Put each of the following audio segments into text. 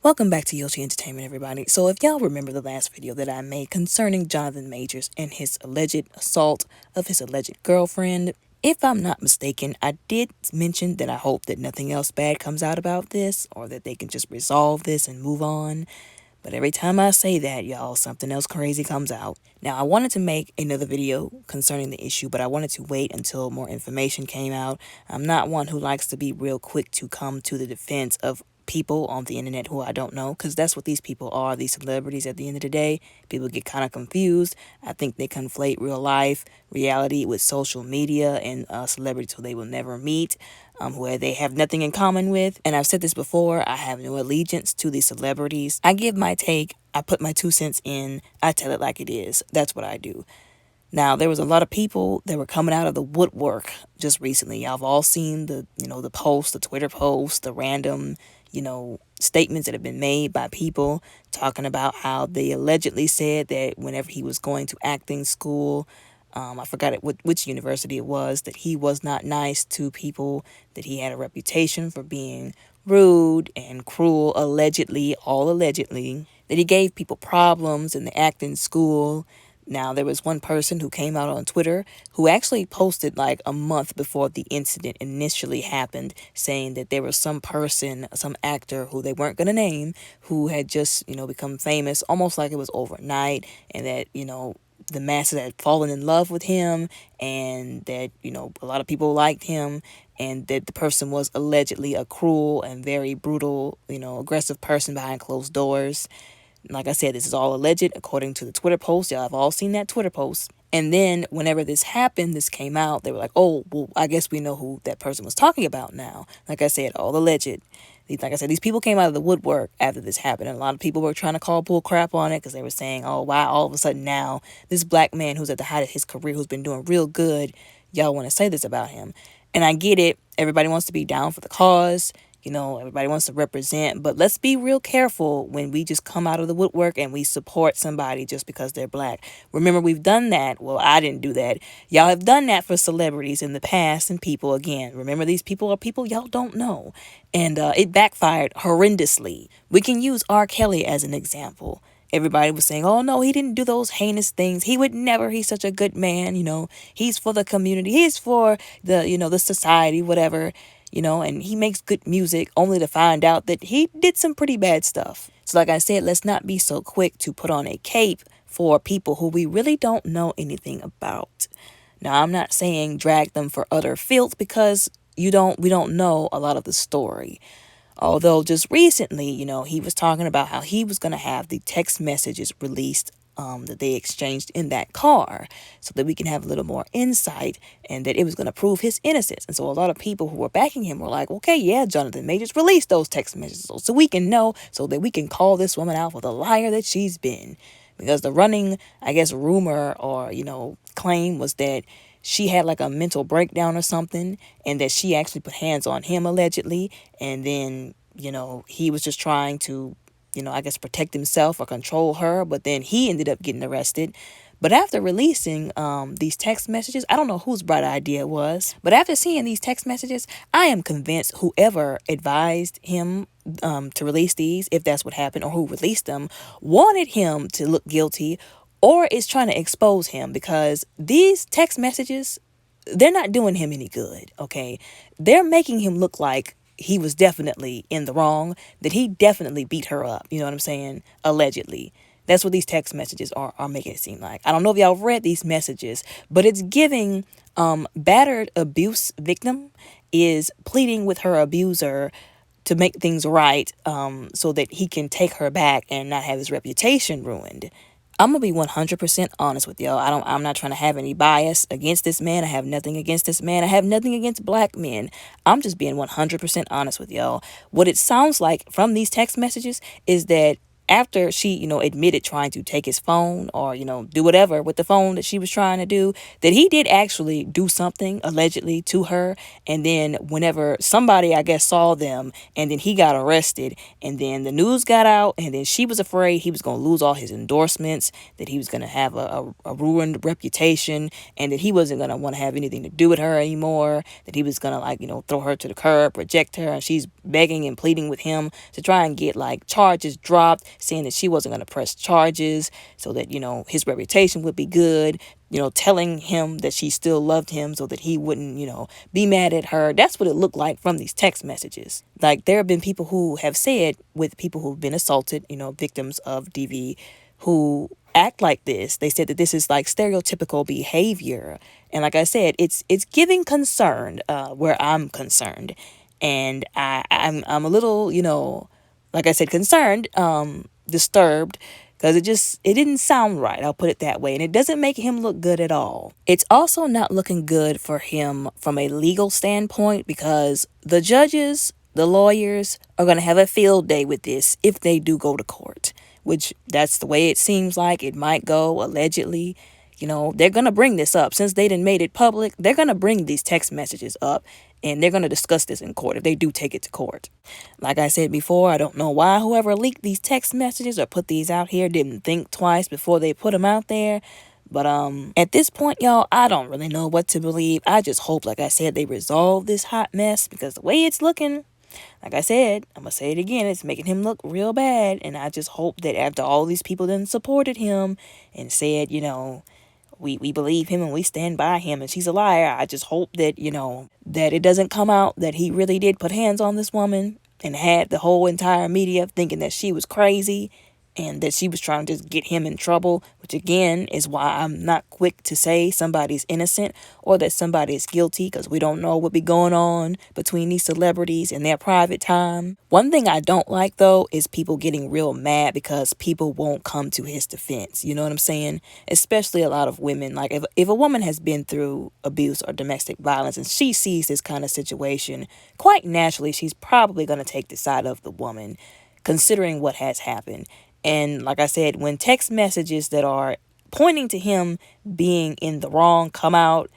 Welcome back to Yoshi Entertainment, everybody. So if y'all remember the last video that I made concerning Jonathan Majors and his alleged assault of his alleged girlfriend, if I'm not mistaken, I did mention that I hope that nothing else bad comes out about this, or that they can just resolve this and move on. But every time I say that, y'all, something else crazy comes out. Now, I wanted to make another video concerning the issue, but I wanted to wait until more information came out. I'm not one who likes to be real quick to come to the defense of people on the internet who I don't know, because that's what these people are, these celebrities. At the end of the day, people get kind of confused. I think they conflate real life reality with social media and celebrities who they will never meet, where they have nothing in common with. And I've said this before, I have no allegiance to these celebrities. I give my take, I put my 2 cents in, I tell it like it is. That's what I do. Now, there was a lot of people that were coming out of the woodwork just recently. Y'all have all seen the posts, the Twitter posts, the random, statements that have been made by people talking about how they allegedly said that whenever he was going to acting school, I forgot which university it was, that he was not nice to people, that he had a reputation for being rude and cruel, allegedly, all allegedly, that he gave people problems in the acting school. Now, there was one person who came out on Twitter who actually posted like a month before the incident initially happened, saying that there was some person, some actor who they weren't going to name, who had just, become famous almost like it was overnight, and that, the masses had fallen in love with him, and that, a lot of people liked him, and that the person was allegedly a cruel and very brutal, aggressive person behind closed doors. Like I said, this is all alleged according to the Twitter post. Y'all have all seen that Twitter post. And then whenever this happened, this came out, they were like, oh, well, I guess we know who that person was talking about now. Like I said, all alleged. Like I said, these people came out of the woodwork after this happened. And a lot of people were trying to call bull crap on it because they were saying, oh, wow, all of a sudden now, this black man who's at the height of his career, who's been doing real good, y'all want to say this about him. And I get it. Everybody wants to be down for the cause. Everybody wants to represent, but let's be real careful when we just come out of the woodwork and we support somebody just because they're black. Remember, we've done that. Well, I didn't do that. Y'all have done that for celebrities in the past and people again. Remember, these people are people y'all don't know. And it backfired horrendously. We can use R. Kelly as an example. Everybody was saying, oh, no, he didn't do those heinous things. He would never. He's such a good man. He's for the community. He's for the society, whatever. And he makes good music, only to find out that he did some pretty bad stuff. So like I said, let's not be so quick to put on a cape for people who we really don't know anything about. Now, I'm not saying drag them for utter filth, because we don't know a lot of the story. Although just recently, he was talking about how he was going to have the text messages released that they exchanged in that car, so that we can have a little more insight, and that it was going to prove his innocence. And so a lot of people who were backing him were like, okay, yeah, Jonathan Majors, release those text messages so we can know, so that we can call this woman out for the liar that she's been. Because the running, I guess, rumor or, claim was that she had like a mental breakdown or something, and that she actually put hands on him allegedly. And then, he was just trying to, I guess, protect himself or control her. But then he ended up getting arrested. But after releasing these text messages, I don't know whose bright idea it was, but after seeing these text messages, I am convinced whoever advised him to release these, if that's what happened, or who released them, wanted him to look guilty, or is trying to expose him, because these text messages, they're not doing him any good, okay? They're making him look like he was definitely in the wrong, that he definitely beat her up, you know what I'm saying? Allegedly. That's what these text messages are making it seem like. I don't know if y'all read these messages, but it's giving battered abuse victim is pleading with her abuser to make things right, so that he can take her back and not have his reputation ruined. I'm going to be 100% honest with y'all. I'm not trying to have any bias against this man. I have nothing against this man. I have nothing against black men. I'm just being 100% honest with y'all. What it sounds like from these text messages is that after she, admitted trying to take his phone or, do whatever with the phone that she was trying to do, that he did actually do something allegedly to her. And then whenever somebody, I guess, saw them, and then he got arrested, and then the news got out, and then she was afraid he was going to lose all his endorsements, that he was going to have a ruined reputation, and that he wasn't going to want to have anything to do with her anymore, that he was going to, like, throw her to the curb, reject her. And she's begging and pleading with him to try and get, like, charges dropped, saying that she wasn't going to press charges so that, his reputation would be good, telling him that she still loved him so that he wouldn't, be mad at her. That's what it looked like from these text messages. Like, there have been people who have said, with people who've been assaulted, victims of DV, who act like this. They said that this is like stereotypical behavior. And like I said, it's giving concern where I'm concerned. And I'm a little, like I said, concerned, disturbed, because it didn't sound right. I'll put it that way. And it doesn't make him look good at all. It's also not looking good for him from a legal standpoint, because the judges, the lawyers are going to have a field day with this if they do go to court, which that's the way it seems like it might go, allegedly. They're going to bring this up. Since they didn't made it public, they're going to bring these text messages up, and they're going to discuss this in court if they do take it to court. Like I said before, I don't know why whoever leaked these text messages or put these out here didn't think twice before they put them out there. But at this point, y'all, I don't really know what to believe. I just hope, like I said, they resolve this hot mess, because the way it's looking, like I said, I'm going to say it again, it's making him look real bad. And I just hope that after all these people then supported him and said, we believe him and we stand by him and she's a liar, I just hope that, that it doesn't come out that he really did put hands on this woman and had the whole entire media thinking that she was crazy and that she was trying to just get him in trouble, which again is why I'm not quick to say somebody's innocent or that somebody is guilty, because we don't know what be going on between these celebrities in their private time. One thing I don't like, though, is people getting real mad because people won't come to his defense. You know what I'm saying? Especially a lot of women. Like, if a woman has been through abuse or domestic violence and she sees this kind of situation, quite naturally, she's probably going to take the side of the woman, considering what has happened. And like I said, when text messages that are pointing to him being in the wrong come out,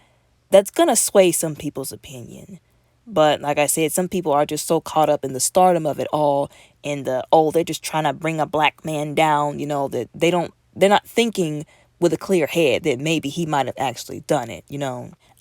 that's going to sway some people's opinion. But like I said, some people are just so caught up in the stardom of it all and they're just trying to bring a black man down, that they're not thinking with a clear head that maybe he might have actually done it,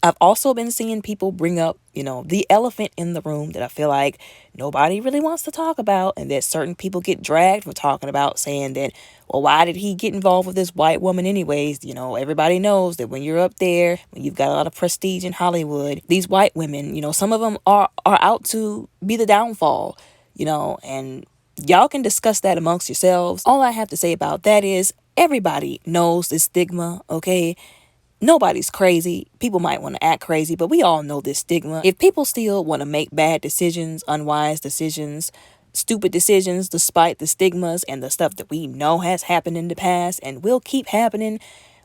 I've also been seeing people bring up, the elephant in the room that I feel like nobody really wants to talk about, and that certain people get dragged for talking about, saying that, well, why did he get involved with this white woman anyways? Everybody knows that when you're up there, when you've got a lot of prestige in Hollywood, these white women, some of them are out to be the downfall, and y'all can discuss that amongst yourselves. All I have to say about that is everybody knows the stigma, okay? Nobody's crazy. People might want to act crazy, but we all know this stigma. If people still want to make bad decisions, unwise decisions, stupid decisions, despite the stigmas and the stuff that we know has happened in the past and will keep happening,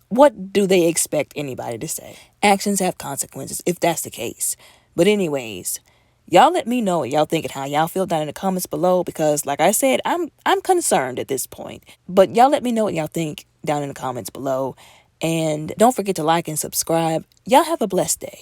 what do they expect anybody to say? Actions have consequences if that's the case. But anyways, y'all let me know what y'all think and how y'all feel down in the comments below, because like I said, I'm concerned at this point. But y'all let me know what y'all think down in the comments below. And don't forget to like and subscribe. Y'all have a blessed day.